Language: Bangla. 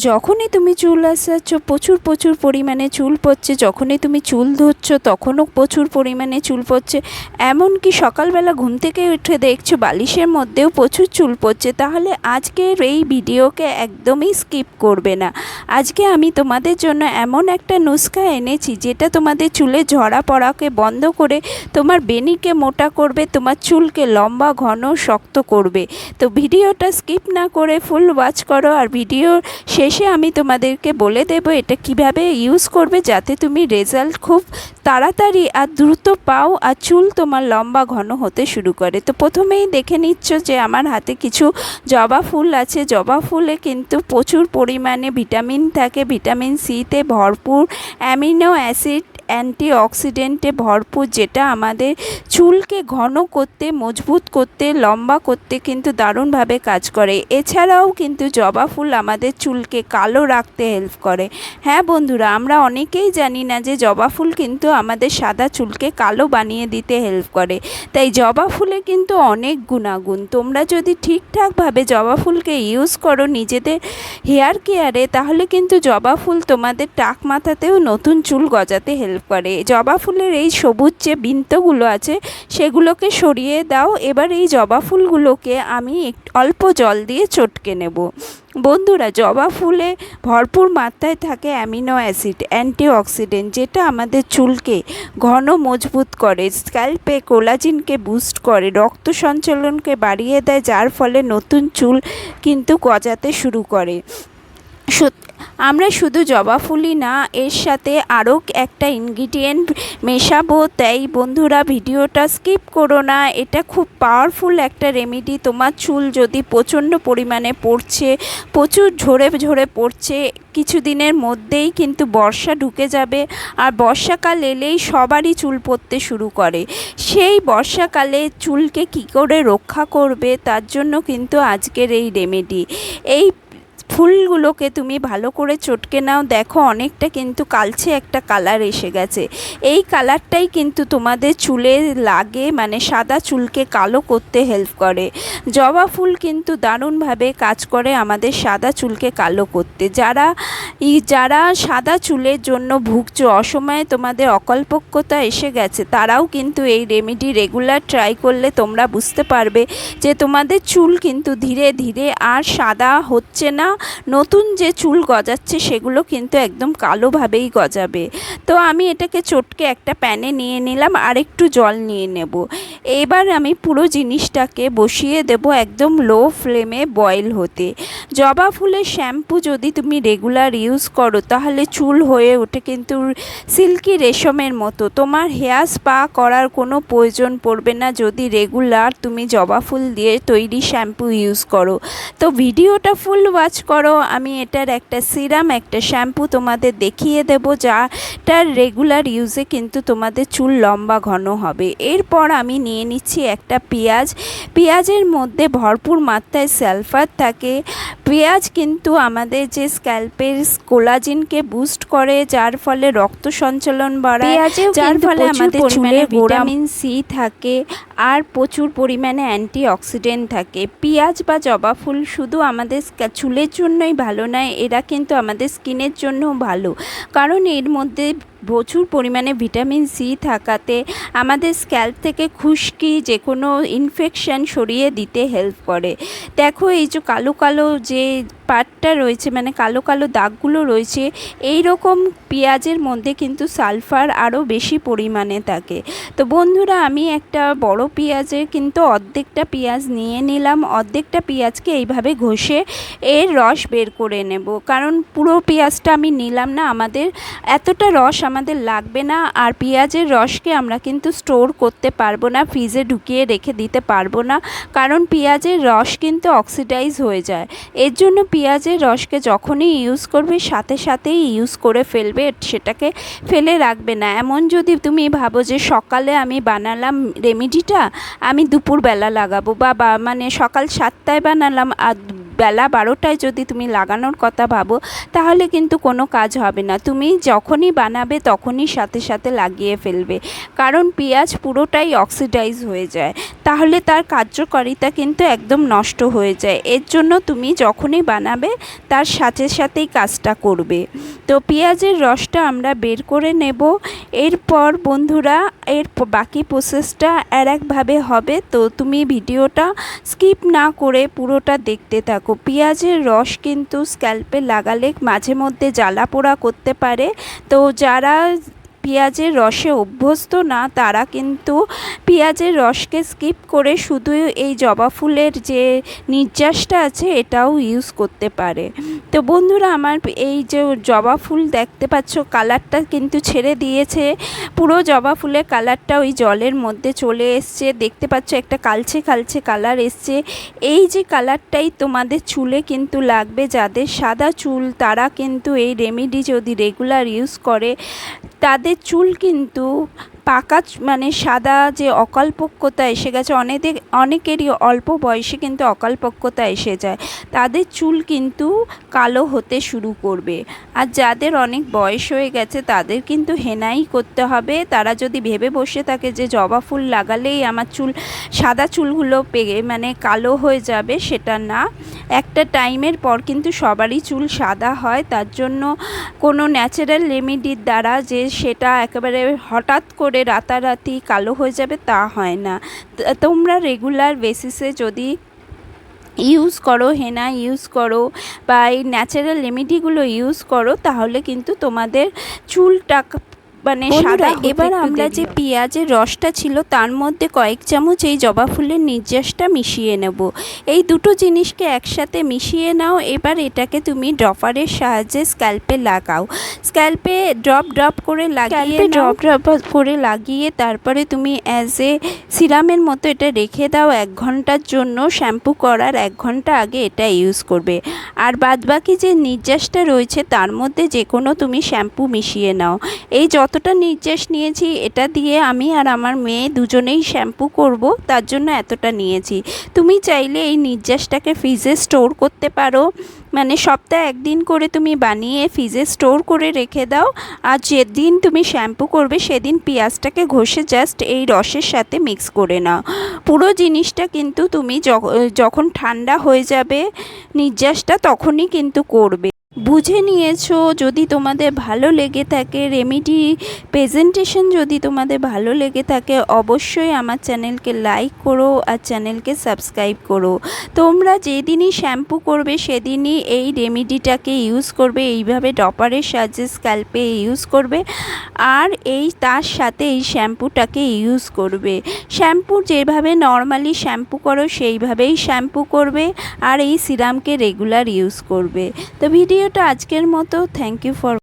যখনই তুমি চুল আঁচড়াচ্ছ প্রচুর পরিমাণে চুল পড়ছে, যখনই তুমি চুল ধুচ্ছ তখনও প্রচুর পরিমাণে চুল পড়ছে, এমনকি সকালবেলা ঘুম থেকে উঠে দেখছো বালিশের মধ্যেও প্রচুর চুল পড়ছে, তাহলে আজকের এই ভিডিওকে একদমই স্কিপ করবে না। আজকে আমি তোমাদের জন্য এমন একটা নুস্খা এনেছি যেটা তোমাদের চুলে ঝরা পড়াকে বন্ধ করে তোমার বেনিকে মোটা করবে, তোমার চুলকে লম্বা ঘন শক্ত করবে। তো ভিডিওটা স্কিপ না করে ফুল ওয়াচ করো, আর ভিডিওর শেষে আমি তোমাদেরকে বলে দেব এটা কিভাবে ইউজ করবে যাতে তুমি রেজাল্ট খুব তাড়াতাড়ি আর দ্রুত পাও আর চুল তোমার লম্বা ঘন হতে শুরু করে। তো প্রথমেই দেখে নিচ্ছ যে আমার হাতে কিছু জবা ফুল আছে। জবা ফুলে কিন্তু প্রচুর পরিমাণে ভিটামিন থাকে, ভিটামিন সিতে ভরপুর, অ্যামিনো অ্যাসিড, অ্যান্টিঅক্সিডেন্টে ভরপুর, যেটা আমাদের চুলকে ঘন করতে, মজবুত করতে, লম্বা করতে কিন্তু দারুণভাবে কাজ করে। এছাড়াও কিন্তু জবা ফুল আমাদের চুলকে কালো রাখতে হেল্প করে। হ্যাঁ বন্ধুরা, আমরা অনেকেই জানি না যে জবা ফুল কিন্তু আমাদের সাদা চুলকে কালো বানিয়ে দিতে হেল্প করে। তাই জবা ফুলে কিন্তু অনেক গুণাগুণ। তোমরা যদি ঠিকঠাকভাবে জবা ফুলকে ইউজ করো নিজেদের হেয়ার কেয়ারে, তাহলে কিন্তু জবা ফুল তোমাদের টাক মাথাতেও নতুন চুল গজাতে হেল্প করে। জবা ফুলের এই সবুজ যে বৃন্তগুলো আছে সেগুলোকে সরিয়ে দাও। এবার এই জবা ফুলগুলোকে আমি অল্প জল দিয়ে চটকে নেব। বন্ধুরা, জবা ফুলে ভরপুর মাত্রায় থাকে অ্যামিনো অ্যাসিড, অ্যান্টিঅক্সিডেন্ট, যেটা আমাদের চুলকে ঘন মজবুত করে, স্ক্যাল্পে কোলাজিনকে বুস্ট করে, রক্ত সঞ্চালনকে বাড়িয়ে দেয়, যার ফলে নতুন চুল কিন্তু গজাতে শুরু করে। আমরা শুধু জবা ফুলই না, এর সাথে আরও একটা ইনগ্রিডিয়েন্ট মেশাবো। তাই বন্ধুরা ভিডিওটা স্কিপ করো না, এটা খুব পাওয়ারফুল একটা রেমেডি। তোমার চুল যদি প্রচণ্ড পরিমাণে পড়ছে, প্রচুর ঝরে পড়ছে, কিছুদিনের মধ্যেই কিন্তু বর্ষা ঢুকে যাবে, আর বর্ষাকাল এলেই সবারই চুল পড়তে শুরু করে। সেই বর্ষাকালে চুলকে কী করে রক্ষা করবে তার জন্য কিন্তু আজকের এই রেমেডি। এই ফুলগুলোকে তুমি ভালো করে চটকে নাও। দেখো অনেকটা কিন্তু কালচে একটা কালার এসে গেছে। এই কালারটাই কিন্তু তোমাদের চুলে লাগে, মানে সাদা চুলকে কালো করতে হেল্প করে। জবা ফুল কিন্তু দারুণভাবে কাজ করে আমাদের সাদা চুলকে কালো করতে। যারা সাদা চুলের জন্য ভুগছো, অসময়ে তোমাদের অকল্পক্যতা এসে গেছে, তারাও কিন্তু এই রেমেডি রেগুলার ট্রাই করলে তোমরা বুঝতে পারবে যে তোমাদের চুল কিন্তু ধীরে ধীরে আর সাদা হচ্ছে না, নতুন যে চুল গজাচ্ছে সেগুলো কিন্তু একদম কালোভাবেই গজাবে। তো আমি এটাকে চটকে একটা প্যানে নিয়ে নিলাম, আর একটু জল নিয়ে নেব। এবার আমি পুরো জিনিসটাকে বসিয়ে দেব একদম লো ফ্লেমে বয়েল হতে। জবা ফুলের শ্যাম্পু যদি তুমি রেগুলার ইউজ করো তাহলে চুল হয়ে ওঠে কিন্তু সিল্কি রেশমের মতো। তোমার হেয়ার স্পা করার কোনো প্রয়োজন পড়বে না যদি রেগুলার তুমি জবা ফুল দিয়ে তৈরি শ্যাম্পু ইউজ করো। তো ভিডিওটা ফুল ওয়াচ করো, আমি এটার একটা সিরাম, একটা শ্যাম্পু তোমাদের দেখিয়ে দেবো যাটার রেগুলার ইউজে কিন্তু তোমাদের চুল লম্বা ঘন হবে। এরপর আমি নিয়ে নিচ্ছি একটা পেঁয়াজ। পেঁয়াজের মধ্যে ভরপুর মাত্রায় সালফার থাকে। পেঁয়াজ কিন্তু আমাদের যে স্ক্যাল্পের কোলাজিনকে বুস্ট করে, যার ফলে রক্ত সঞ্চালন বাড়ায়, যার ফলে আমাদের চুলে ভিটামিন সি থাকে, আর প্রচুর পরিমাণে অ্যান্টিঅক্সিডেন্ট থাকে। পেঁয়াজ বা জবা ফুল শুধু আমাদের চুলের জন্যই ভালো নয়, এরা কিন্তু আমাদের স্কিনের জন্যও ভালো, কারণ এর মধ্যে প্রচুর পরিমাণে ভিটামিন সি থাকাতে আমাদের স্ক্যাল্প থেকে খুশকি, যে কোনো ইনফেকশান সরিয়ে দিতে হেল্প করে। দেখো এই যে কালো কালো যে পাটটা রয়েছে, মানে কালো কালো দাগগুলো রয়েছে, এই রকম পেঁয়াজের মধ্যে কিন্তু সালফার আরও বেশি পরিমাণে থাকে। তো বন্ধুরা, আমি একটা বড় পেঁয়াজের কিন্তু অর্ধেকটা পেঁয়াজ নিয়ে নিলাম। অর্ধেকটা পেঁয়াজকে এইভাবে ঘষে এর রস বের করে নেব, কারণ পুরো পেঁয়াজটা আমি নিলাম না, আমাদের এতটা রস আমাদের লাগবে না। আর পেঁয়াজের রসকে আমরা কিন্তু স্টোর করতে পারবো না, ফ্রিজে ঢুকিয়ে রেখে দিতে পারবো না, কারণ পেঁয়াজের রস কিন্তু অক্সিডাইজ হয়ে যায়। এর জন্য পেঁয়াজের রসকে যখনই ইউজ করবে সাথে সাথেই ইউজ করে ফেলবে, সেটাকে ফেলে রাখবে না। এমন যদি তুমি ভাবো যে সকালে আমি বানালাম রেমেডিটা, আমি দুপুরবেলা লাগাবো, বা মানে সকাল 7টায় বানালাম আর বেলা 12টায় যদি তুমি লাগানোর কথা ভাবো তাহলে কিন্তু কোনো কাজ হবে না। তুমি যখনই বানাবে তখনই সাথে সাথে লাগিয়ে ফেলবে, কারণ পেঁয়াজ পুরোটাই অক্সিডাইজ হয়ে যায়, তাহলে তার কার্যকারিতা কিন্তু একদম নষ্ট হয়ে যায়। এর জন্য তুমি যখনই বানাবে তার সাথে সাথেই কাজটা করবে। তো পেঁয়াজের রসটা আমরা বের করে নেব। এরপর বন্ধুরা এর বাকি প্রসেসটা একভাবে হবে, তো তুমি ভিডিওটা স্কিপ না করে পুরোটা দেখতে থাকো। পেঁয়াজের রস কিন্তু স্ক্যাল্পে লাগালে মাঝে মধ্যে জ্বালা পোড়া করতে পারে, তো যারা পেঁয়াজের রসে অভ্যস্ত না তারা কিন্তু পেঁয়াজের রসকে স্কিপ করে শুধু এই জবা ফুলের যে নির্যাসটা আছে এটাও ইউজ করতে পারে। তো বন্ধুরা আমার এই যে জবা ফুল দেখতে পাচ্ছ কালারটা কিন্তু ছেড়ে দিয়েছে, পুরো জবা ফুলের কালারটা ওই জলের মধ্যে চলে এসছে, দেখতে পাচ্ছ একটা কালচে কালচে কালার এসছে। এই যে কালারটাই তোমাদের চুলে কিন্তু লাগবে। যাদের সাদা চুল তারা কিন্তু এই রেমেডি যদি রেগুলার ইউজ করে তাদের চুল কিন্তু পাকা মানে সাদা যে অকালপক্যতা এসে গেছে, অনেকেরই অল্প বয়সে কিন্তু অকালপক্যতা এসে যায়, তাদের চুল কিন্তু কালো হতে শুরু করবে। আর যাদের অনেক বয়স হয়ে গেছে তাদের কিন্তু হেনাই করতে হবে। তারা যদি ভেবে বসে থাকে যে জবা ফুল লাগালেই আমার চুল সাদা চুলগুলো মানে কালো হয়ে যাবে, সেটা না। একটা টাইমের পর কিন্তু সবারই চুল সাদা হয়, তার জন্য কোনো ন্যাচারাল রেমেডির দ্বারা যে সেটা একেবারে হঠাৎ করে রাতারাতি কালো হয়ে যাবে তা হয় না। তোমরা রেগুলার বেসিসে যদি ইউজ করো, হেনা ইউজ করো বা এই ন্যাচারাল রেমেডিগুলো ইউজ করো তাহলে কিন্তু তোমাদের চুলটা মানে সাদা। এবার আমরা যে পেঁয়াজের রসটা ছিল তার মধ্যে কয়েক চামচ এই জবা ফুলের নির্যাসটা মিশিয়ে নেব। এই দুটো জিনিসকে একসাথে মিশিয়ে নাও। এবার এটাকে তুমি ড্রপারের সাহায্যে স্ক্যাল্পে লাগাও। স্ক্যাল্পে ড্রপ করে লাগিয়ে তারপরে তুমি অ্যাজ এ সিরামের মতো এটা রেখে দাও 1 ঘন্টার জন্য। শ্যাম্পু করার 1 ঘন্টা আগে এটা ইউজ করবে। আর বাদবাকি যে নির্যাসটা রয়েছে তার মধ্যে যে কোনো তুমি শ্যাম্পু মিশিয়ে নাও। এই যতটা নির্যাস নিয়েছি এটা দিয়ে আমি আর আমার মেয়ে দুজনেই শ্যাম্পু করব, তার জন্য এতটা নিয়েছি। তুমি চাইলে এই নির্যাসটাকে ফ্রিজে স্টোর করতে পারো, মানে সপ্তাহে 1 দিন করে তুমি বানিয়ে ফ্রিজে স্টোর করে রেখে দাও। আর যেদিন তুমি শ্যাম্পু করবে সেদিন পেঁয়াজটাকে ঘষে জাস্ট এই রসের সাথে মিক্স করে নাও। পুরো জিনিসটা কিন্তু তুমি যখন ঠান্ডা হয়ে যাবে নির্যাসটা তখনই কিন্তু করবে। বুঝে নিয়েছো? যদি তোমাদের ভালো লেগে থাকে রেমেডি প্রেজেন্টেশন, যদি তোমাদের ভালো লেগে থাকে অবশ্যই আমার চ্যানেলকে লাইক করো আর চ্যানেলকে সাবস্ক্রাইব করো। তোমরা যেদিনই শ্যাম্পু করবে সেদিনই এই রেমেডিটাকে ইউজ করবে, এইভাবে ড্রপারের সাহায্যে স্ক্যাল্পে ইউজ করবে আর তার সাথে এই শ্যাম্পুটাকে ইউজ করবে। শ্যাম্পু যেভাবে নর্মালি শ্যাম্পু করো সেইভাবেই শ্যাম্পু করবে আর এই সিরামকে রেগুলার ইউজ করবে। তো ভিডিওটা আজকের মতো, থ্যাংক ইউ ফর